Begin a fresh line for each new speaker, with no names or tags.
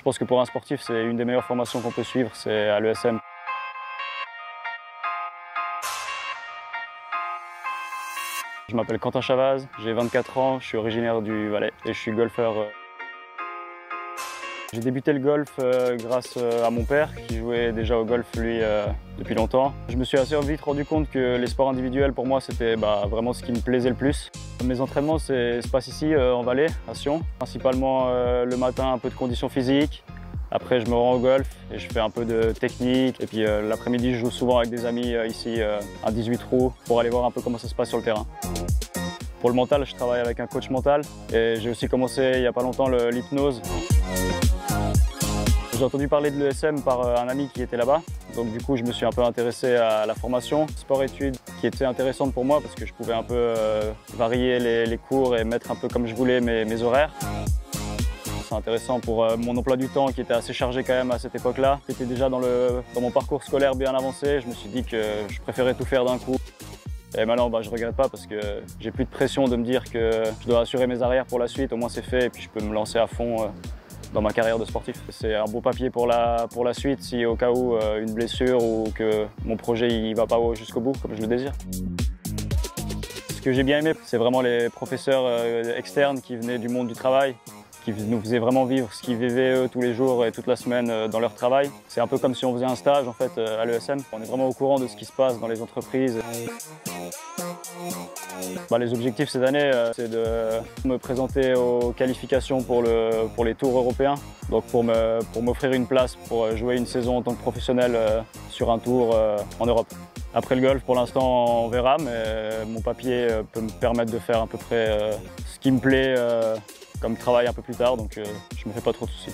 pense que pour un sportif, c'est une des meilleures formations qu'on peut suivre, c'est à l'ESM. Je m'appelle Quentin Chavaz, j'ai 24 ans, je suis originaire du Valais et je suis golfeur. J'ai débuté le golf grâce à mon père qui jouait déjà au golf lui depuis longtemps. Je me suis assez vite rendu compte que les sports individuels pour moi c'était vraiment ce qui me plaisait le plus. Mes entraînements se passent ici en Valais, à Sion. Principalement le matin un peu de conditions physiques. Après je me rends au golf et je fais un peu de technique. Et puis l'après-midi je joue souvent avec des amis ici à 18 trous pour aller voir un peu comment ça se passe sur le terrain. Pour le mental, je travaille avec un coach mental et j'ai aussi commencé il n'y a pas longtemps l'hypnose. J'ai entendu parler de l'ESM par un ami qui était là-bas, donc du coup je me suis un peu intéressé à la formation sport-études qui était intéressante pour moi parce que je pouvais un peu varier les cours et mettre un peu comme je voulais mes horaires. C'est intéressant pour mon emploi du temps qui était assez chargé quand même à cette époque-là. J'étais déjà dans mon parcours scolaire bien avancé, je me suis dit que je préférais tout faire d'un coup. Et maintenant, je ne regrette pas parce que j'ai plus de pression de me dire que je dois assurer mes arrières pour la suite. Au moins c'est fait et puis je peux me lancer à fond dans ma carrière de sportif. C'est un beau papier pour la suite si au cas où une blessure ou que mon projet ne va pas jusqu'au bout comme je le désire. Ce que j'ai bien aimé, c'est vraiment les professeurs externes qui venaient du monde du travail, qui nous faisaient vraiment vivre ce qu'ils vivaient eux tous les jours et toute la semaine dans leur travail. C'est un peu comme si on faisait un stage en fait à l'ESM. On est vraiment au courant de ce qui se passe dans les entreprises. Les objectifs cette année, c'est de me présenter aux qualifications pour les tours européens. Donc pour m'offrir une place pour jouer une saison en tant que professionnel sur un tour en Europe. Après le golf, pour l'instant, on verra, mais mon papier peut me permettre de faire à peu près ce qui me plaît comme travail un peu plus tard, donc je me fais pas trop de soucis.